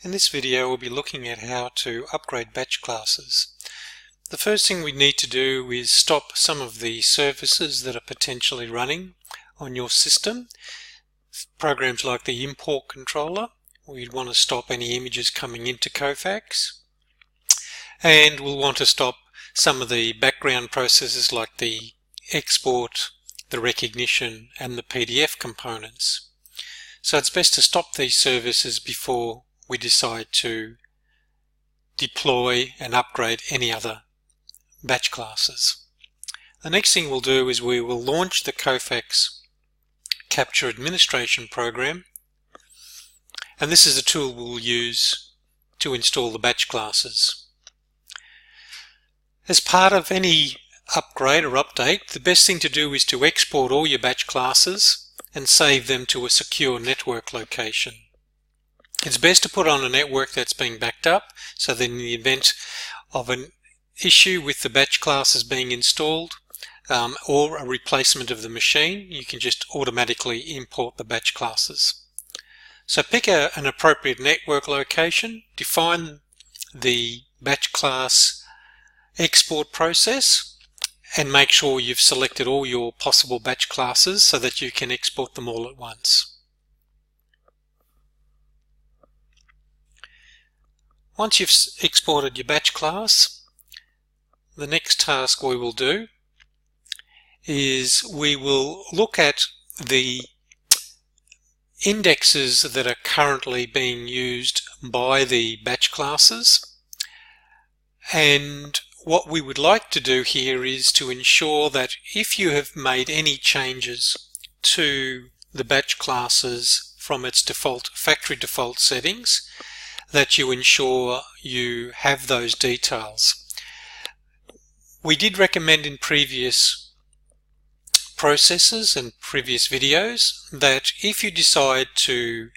In this video we'll be looking at how to upgrade batch classes. The first thing we need to do is stop some of the services that are potentially running on your system. Programs like the import controller, we'd want to stop any images coming into Kofax. And we'll want to stop some of the background processes like the export, the recognition and the PDF components. So it's best to stop these services before we decide to deploy and upgrade any other batch classes. The next thing we'll do is we will launch the Kofax Capture Administration program, and this is the tool we'll use to install the batch classes. As part of any upgrade or update, the best thing to do is to export all your batch classes and save them to a secure network location. It's best to put on a network that's being backed up, so that in the event of an issue with the batch classes being installed or a replacement of the machine, you can just automatically import the batch classes. So pick an appropriate network location, define the batch class export process, and make sure you've selected all your possible batch classes so that you can export them all at once. Once you've exported your batch class, the next task we will do is we will look at the indexes that are currently being used by the batch classes, and what we would like to do here is to ensure that if you have made any changes to the batch classes from its factory default settings, that you ensure you have those details. We did recommend in previous processes and previous videos that if you decide to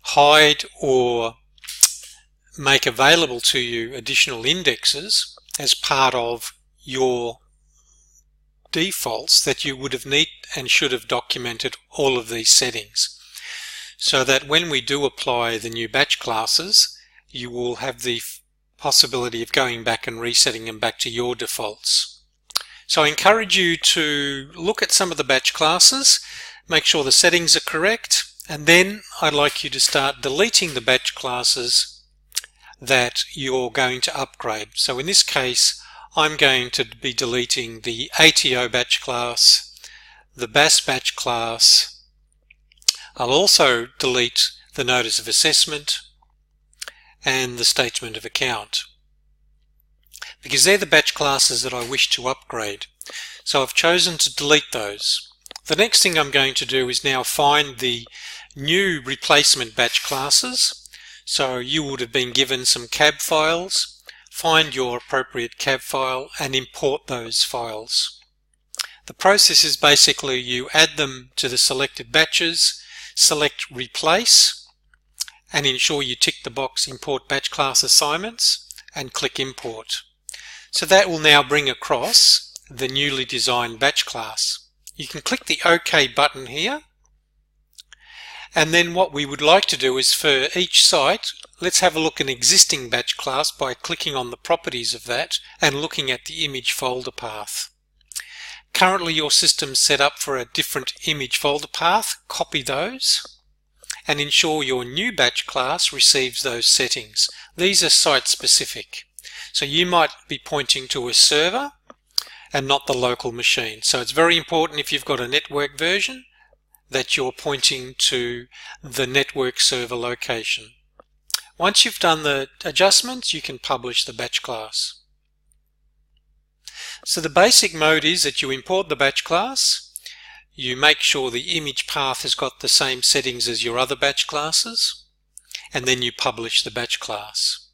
hide or make available to you additional indexes as part of your defaults, that you would have and should have documented all of these settings, so that when we do apply the new batch classes, you will have the possibility of going back and resetting them back to your defaults. So I encourage you to look at some of the batch classes, make sure the settings are correct, and then I'd like you to start deleting the batch classes that you're going to upgrade. So in this case, I'm going to be deleting the ATO batch class, the BAS batch class. I'll also delete the notice of assessment and the statement of account, because they're the batch classes that I wish to upgrade. So I've chosen to delete those. The next thing I'm going to do is now find the new replacement batch classes. So you would have been given some CAB files. Find your appropriate CAB file and import those files. The process is basically you add them to the selected batches, select replace, and ensure you tick the box import batch class assignments and click import. So that will now bring across the newly designed batch class. You can click the OK button here, and then what we would like to do is for each site, let's have a look at an existing batch class by clicking on the properties of that and looking at the image folder path. Currently your system's set up for a different image folder path. Copy those and ensure your new batch class receives those settings. These are site specific. So you might be pointing to a server and not the local machine. So it's very important if you've got a network version that you're pointing to the network server location. Once you've done the adjustments, you can publish the batch class. So the basic mode is that you import the batch class, you make sure the image path has got the same settings as your other batch classes, and then you publish the batch class.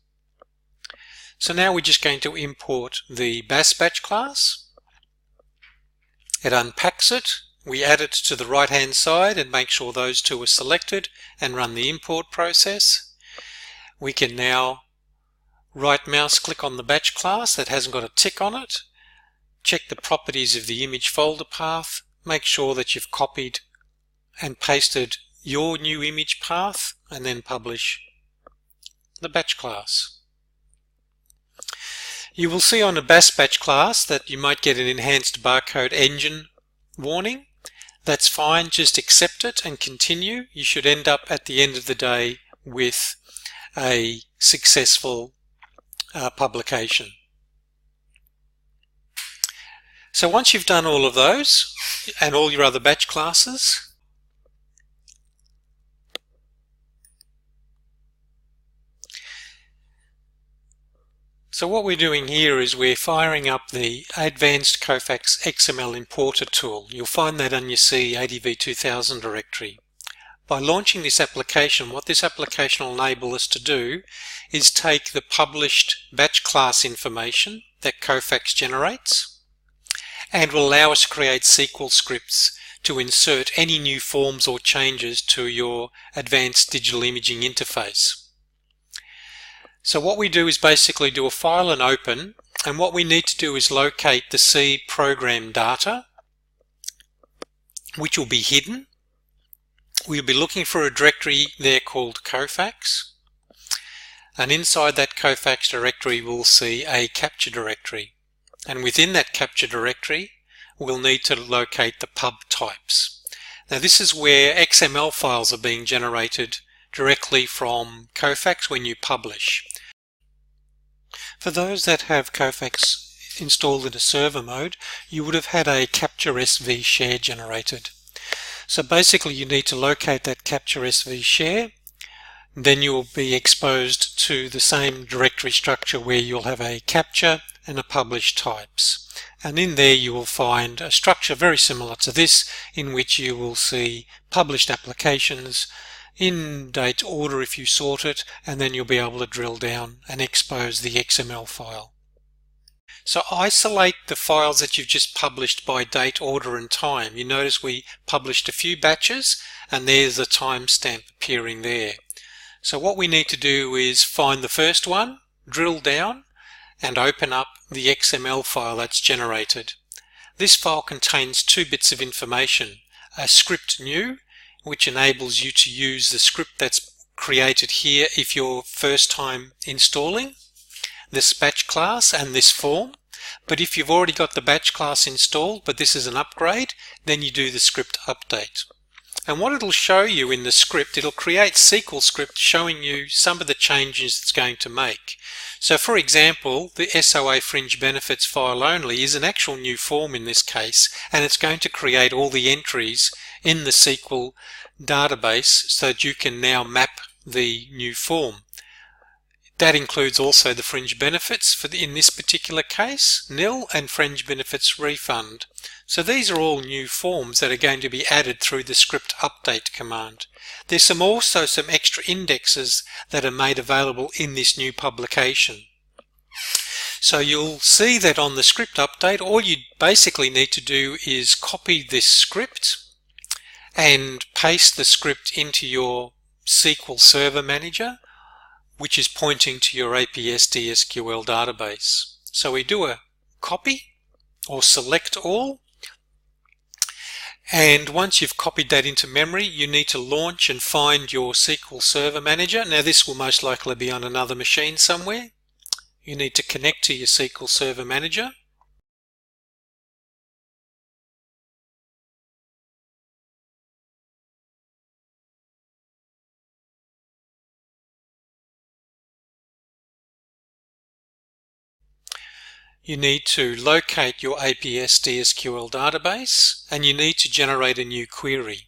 So now we're just going to import the BAS batch class. It unpacks it. We add it to the right hand side and make sure those two are selected and run the import process. We can now right mouse click on the batch class that hasn't got a tick on it, check the properties of the image folder path, make sure that you've copied and pasted your new image path, and then publish the batch class. You will see on a batch class that you might get an enhanced barcode engine warning. That's fine, just accept it and continue. You should end up at the end of the day with a successful publication. So once you've done all of those and all your other batch classes, so what we're doing here is we're firing up the Advanced Kofax XML Importer tool. You'll find that on your C80v2000 directory. By launching this application, what this application will enable us to do is take the published batch class information that Kofax generates and will allow us to create SQL scripts to insert any new forms or changes to your advanced digital imaging interface. So what we do is basically do a file and open, and what we need to do is locate the C program data, which will be hidden. We'll be looking for a directory there called Kofax, and inside that Kofax directory we'll see a capture directory, and within that capture directory we'll need to locate the pub types. Now this is where XML files are being generated directly from Kofax when you publish. For those that have Kofax installed in a server mode, you would have had a Capture SV share generated. So basically you need to locate that Capture SV share, then you will be exposed to the same directory structure where you'll have a capture and a publish types. And in there you will find a structure very similar to this, in which you will see published applications in date order if you sort it, and then you'll be able to drill down and expose the XML file. So isolate the files that you've just published by date, order and time. You notice we published a few batches and there's a timestamp appearing there. So what we need to do is find the first one, drill down and open up the XML file that's generated. This file contains two bits of information: a script new, which enables you to use the script that's created here if you're first time installing this batch class and this form. But if you've already got the batch class installed but this is an upgrade, then you do the script update. And what it'll show you in the script, it'll create SQL script showing you some of the changes it's going to make. So for example, the SOA fringe benefits file only is an actual new form in this case, and it's going to create all the entries in the SQL database so that you can now map the new form. That includes also the fringe benefits in this particular case, nil, and fringe benefits refund. So these are all new forms that are going to be added through the script update command. There's also some extra indexes that are made available in this new publication. So you'll see that on the script update, all you basically need to do is copy this script and paste the script into your SQL Server Manager, which is pointing to your APSD SQL database. So we do a copy or select all, and once you've copied that into memory, you need to launch and find your SQL Server Manager. Now this will most likely be on another machine somewhere. You need to connect to your SQL Server Manager. You need to locate your APSD SQL database, and you need to generate a new query.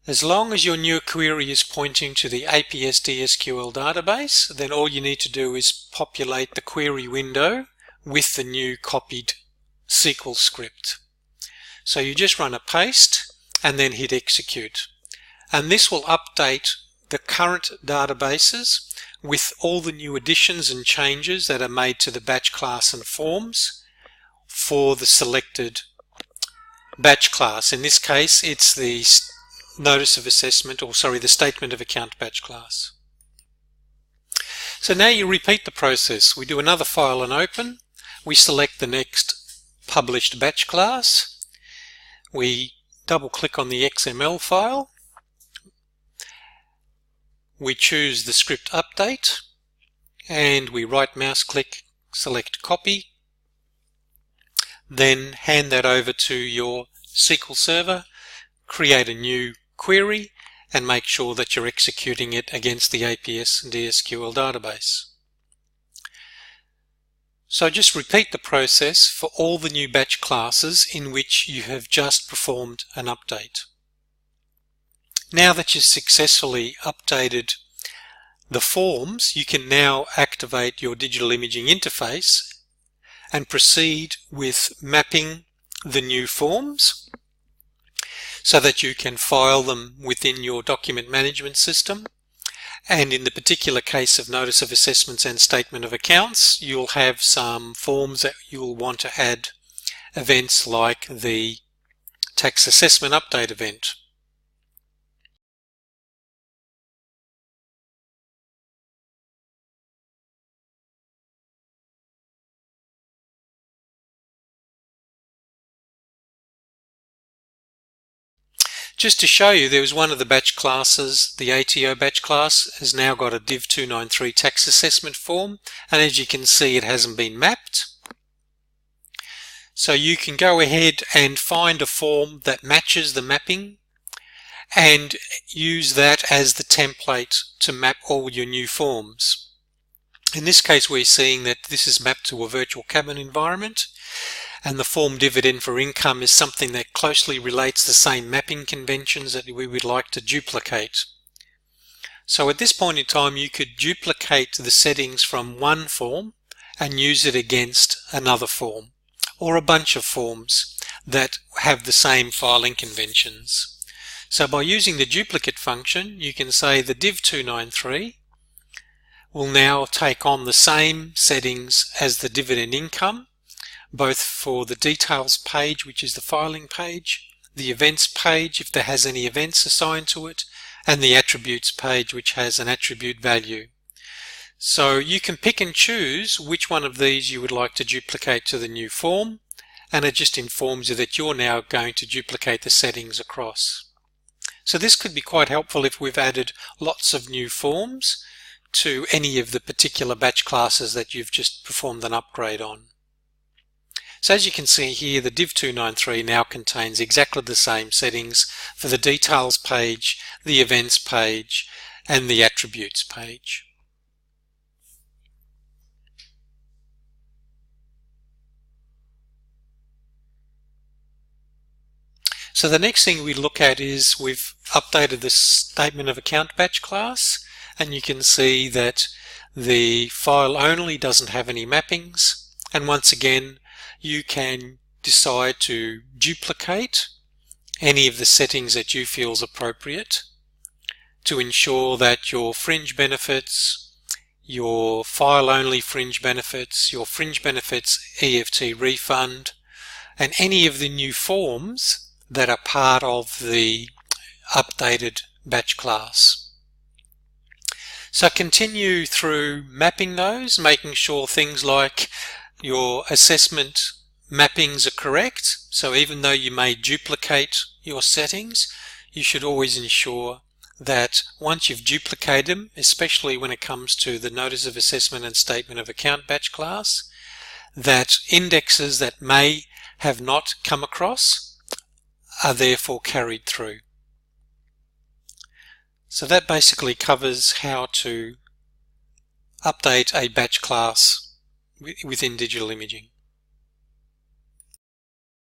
As long as your new query is pointing to the APSD SQL database, then all you need to do is populate the query window with the new copied SQL script. So you just run a paste and then hit execute. And this will update the current databases with all the new additions and changes that are made to the batch class and forms for the selected batch class. In this case, it's the notice of assessment, or sorry, the statement of account batch class. So now you repeat the process. We do another file and open. We select the next published batch class. We double click on the XML file. we choose the script update and we right mouse click, select copy, then hand that over to your SQL Server, create a new query and make sure that you're executing it against the APS DSQL database. So just repeat the process for all the new batch classes in which you have just performed an update. Now that you've successfully updated the forms, you can now activate your digital imaging interface and proceed with mapping the new forms so that you can file them within your document management system. And in the particular case of notice of assessments and statement of accounts, you'll have some forms that you'll want to add events like the tax assessment update event. Just to show you, there was one of the batch classes, the ATO batch class, has now got a Div 293 tax assessment form, and as you can see, it hasn't been mapped. So you can go ahead and find a form that matches the mapping and use that as the template to map all your new forms. In this case, we're seeing that this is mapped to a virtual cabinet environment, and the form dividend for income is something that closely relates the same mapping conventions that we would like to duplicate. So at this point in time, you could duplicate the settings from one form and use it against another form, or a bunch of forms that have the same filing conventions. So by using the duplicate function, you can say the Div 293 will now take on the same settings as the dividend income, both for the details page, which is the filing page, the events page if there has any events assigned to it, and the attributes page which has an attribute value. So you can pick and choose which one of these you would like to duplicate to the new form, and it just informs you that you're now going to duplicate the settings across. So this could be quite helpful if we've added lots of new forms to any of the particular batch classes that you've just performed an upgrade on. So as you can see here, the Div 293 now contains exactly the same settings for the details page, the events page, and the attributes page. So the next thing we look at is we've updated the statement of account batch class, and you can see that the file only doesn't have any mappings, and once again you can decide to duplicate any of the settings that you feel is appropriate to ensure that your fringe benefits, your file only fringe benefits, your fringe benefits EFT refund, and any of the new forms that are part of the updated batch class. So continue through mapping those, making sure things like your assessment mappings are correct. So even though you may duplicate your settings, you should always ensure that once you've duplicated them, especially when it comes to the notice of assessment and statement of account batch class, that indexes that may have not come across are therefore carried through. So that basically covers how to update a batch class within digital imaging.